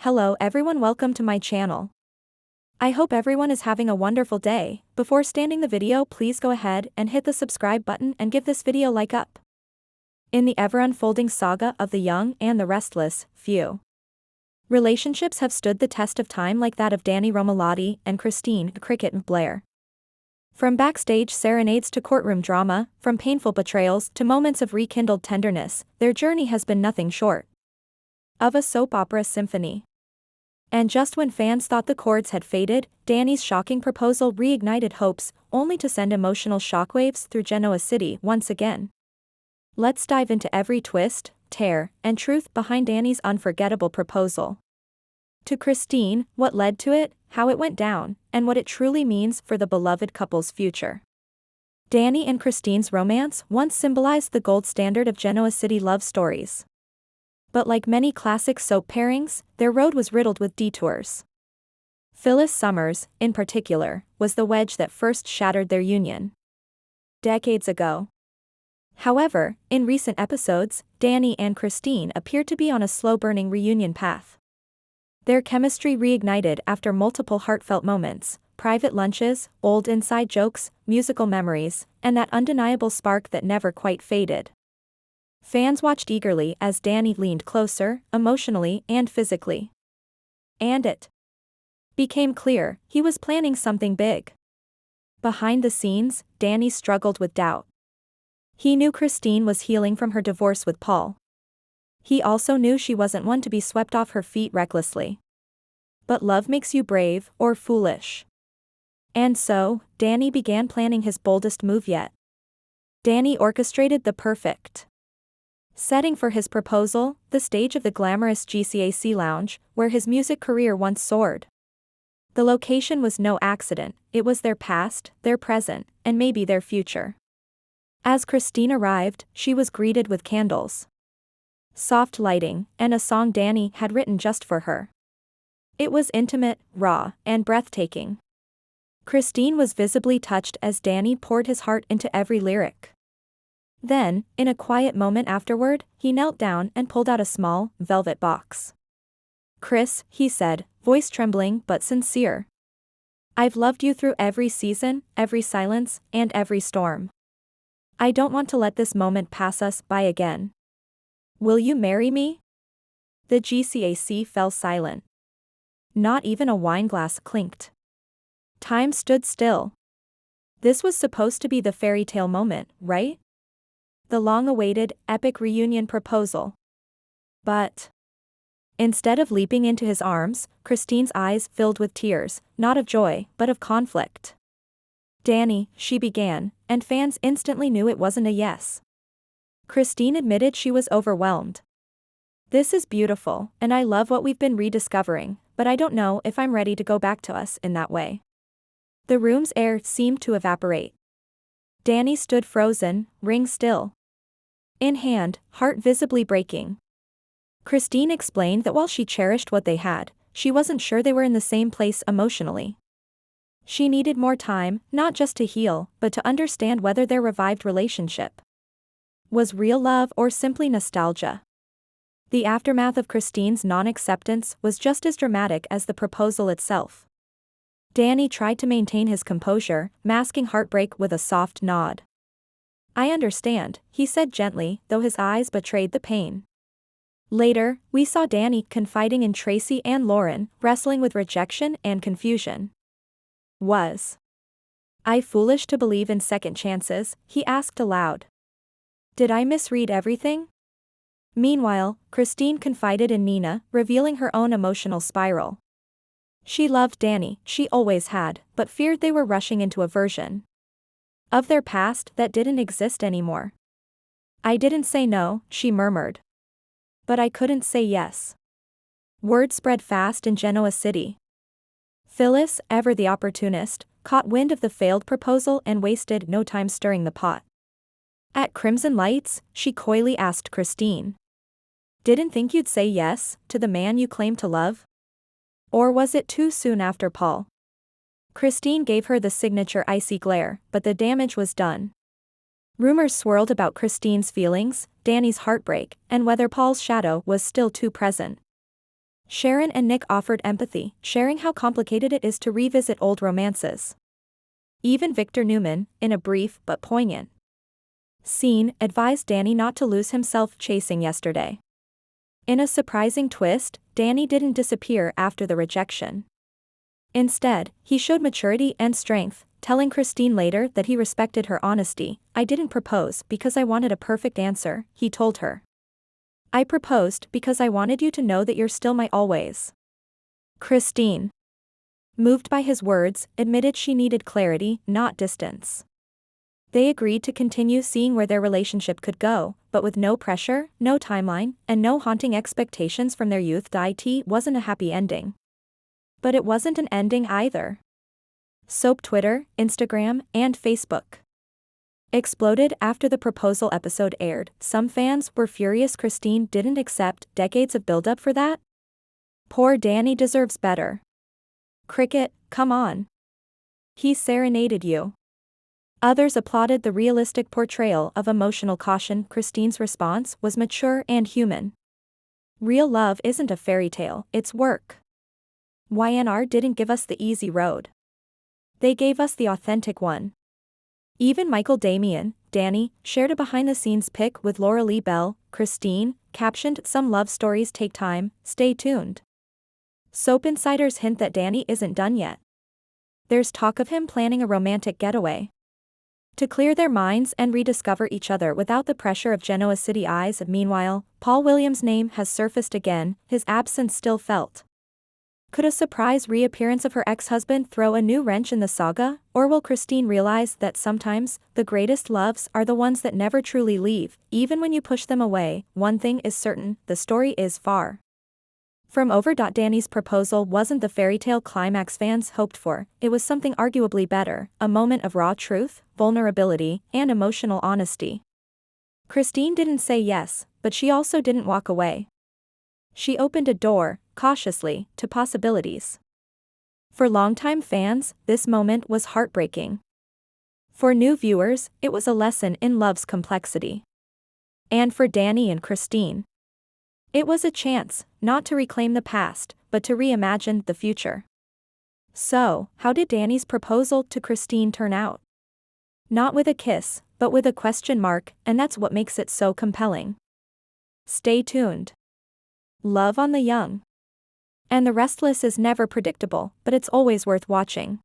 Hello everyone, welcome to my channel. I hope everyone is having a wonderful day. Before starting the video, please go ahead and hit the subscribe button and give this video a like up. In the ever-unfolding saga of the young and the restless, few relationships have stood the test of time like that of Dany Romalotti and Christine Cricket and Blair. From backstage serenades to courtroom drama, from painful betrayals to moments of rekindled tenderness, their journey has been nothing short of a soap opera symphony. And just when fans thought the chords had faded, Dany's shocking proposal reignited hopes, only to send emotional shockwaves through Genoa City once again. Let's dive into every twist, tear, and truth behind Dany's unforgettable proposal. To Christine, what led to it, how it went down, and what it truly means for the beloved couple's future. Dany and Christine's romance once symbolized the gold standard of Genoa City love stories. But like many classic soap pairings, their road was riddled with detours. Phyllis Summers, in particular, was the wedge that first shattered their union decades ago. However, in recent episodes, Dany and Christine appeared to be on a slow-burning reunion path. Their chemistry reignited after multiple heartfelt moments, private lunches, old inside jokes, musical memories, and that undeniable spark that never quite faded. Fans watched eagerly as Dany leaned closer, emotionally and physically. And it became clear he was planning something big. Behind the scenes, Dany struggled with doubt. He knew Christine was healing from her divorce with Paul. He also knew she wasn't one to be swept off her feet recklessly. But love makes you brave or foolish. And so, Dany began planning his boldest move yet. Dany orchestrated the perfect setting for his proposal, the stage of the glamorous GCAC lounge, where his music career once soared. The location was no accident, it was their past, their present, and maybe their future. As Christine arrived, she was greeted with candles, soft lighting, and a song Dany had written just for her. It was intimate, raw, and breathtaking. Christine was visibly touched as Dany poured his heart into every lyric. Then, in a quiet moment afterward, he knelt down and pulled out a small, velvet box. "Chris," he said, voice trembling but sincere. "I've loved you through every season, every silence, and every storm. I don't want to let this moment pass us by again. Will you marry me?" The GCAC fell silent. Not even a wineglass clinked. Time stood still. This was supposed to be the fairy tale moment, right? The long-awaited, epic reunion proposal. But instead of leaping into his arms, Christine's eyes filled with tears, not of joy, but of conflict. "Dany," she began, and fans instantly knew it wasn't a yes. Christine admitted she was overwhelmed. "This is beautiful, and I love what we've been rediscovering, but I don't know if I'm ready to go back to us in that way." The room's air seemed to evaporate. Dany stood frozen, ring still in hand, heart visibly breaking. Christine explained that while she cherished what they had, she wasn't sure they were in the same place emotionally. She needed more time, not just to heal, but to understand whether their revived relationship was real love or simply nostalgia. The aftermath of Christine's non-acceptance was just as dramatic as the proposal itself. Dany tried to maintain his composure, masking heartbreak with a soft nod. "I understand," he said gently, though his eyes betrayed the pain. Later, we saw Dany confiding in Tracy and Lauren, wrestling with rejection and confusion. "Was I foolish to believe in second chances?" he asked aloud. "Did I misread everything?" Meanwhile, Christine confided in Nina, revealing her own emotional spiral. She loved Dany, she always had, but feared they were rushing into a version of their past that didn't exist anymore. "I didn't say no," she murmured. "But I couldn't say yes." Word spread fast in Genoa City. Phyllis, ever the opportunist, caught wind of the failed proposal and wasted no time stirring the pot. At Crimson Lights, she coyly asked Christine, "Didn't think you'd say yes to the man you claim to love? Or was it too soon after Paul?" Christine gave her the signature icy glare, but the damage was done. Rumors swirled about Christine's feelings, Dany's heartbreak, and whether Paul's shadow was still too present. Sharon and Nick offered empathy, sharing how complicated it is to revisit old romances. Even Victor Newman, in a brief but poignant scene, advised Dany not to lose himself chasing yesterday. In a surprising twist, Dany didn't disappear after the rejection. Instead, he showed maturity and strength, telling Christine later that he respected her honesty. "I didn't propose because I wanted a perfect answer," he told her. "I proposed because I wanted you to know that you're still my always." Christine, moved by his words, admitted she needed clarity, not distance. They agreed to continue seeing where their relationship could go, but with no pressure, no timeline, and no haunting expectations from their youth. It wasn't a happy ending. But it wasn't an ending either. Soap Twitter, Instagram, and Facebook exploded after the proposal episode aired. Some fans were furious Christine didn't accept decades of buildup for that. Poor Dany deserves better. Cricket, come on. He serenaded you. Others applauded the realistic portrayal of emotional caution. Christine's response was mature and human. Real love isn't a fairy tale, it's work. Y&R didn't give us the easy road. They gave us the authentic one. Even Michael Damian, Dany, shared a behind-the-scenes pic with Lauralee Bell, Christine, captioned, "Some love stories take time, stay tuned." Soap insiders hint that Dany isn't done yet. There's talk of him planning a romantic getaway to clear their minds and rediscover each other without the pressure of Genoa City eyes. Meanwhile, Paul Williams' name has surfaced again, his absence still felt. Could a surprise reappearance of her ex-husband throw a new wrench in the saga, or will Christine realize that sometimes, the greatest loves are the ones that never truly leave, even when you push them away? One thing is certain, the story is far from over. Dany's proposal wasn't the fairytale climax fans hoped for, it was something arguably better, a moment of raw truth, vulnerability, and emotional honesty. Christine didn't say yes, but she also didn't walk away. She opened a door, cautiously, to possibilities. For longtime fans, this moment was heartbreaking. For new viewers, it was a lesson in love's complexity. And for Dany and Christine, it was a chance, not to reclaim the past, but to reimagine the future. So, how did Dany's proposal to Christine turn out? Not with a kiss, but with a question mark, and that's what makes it so compelling. Stay tuned. Love on the young. And the Restless is never predictable, but it's always worth watching.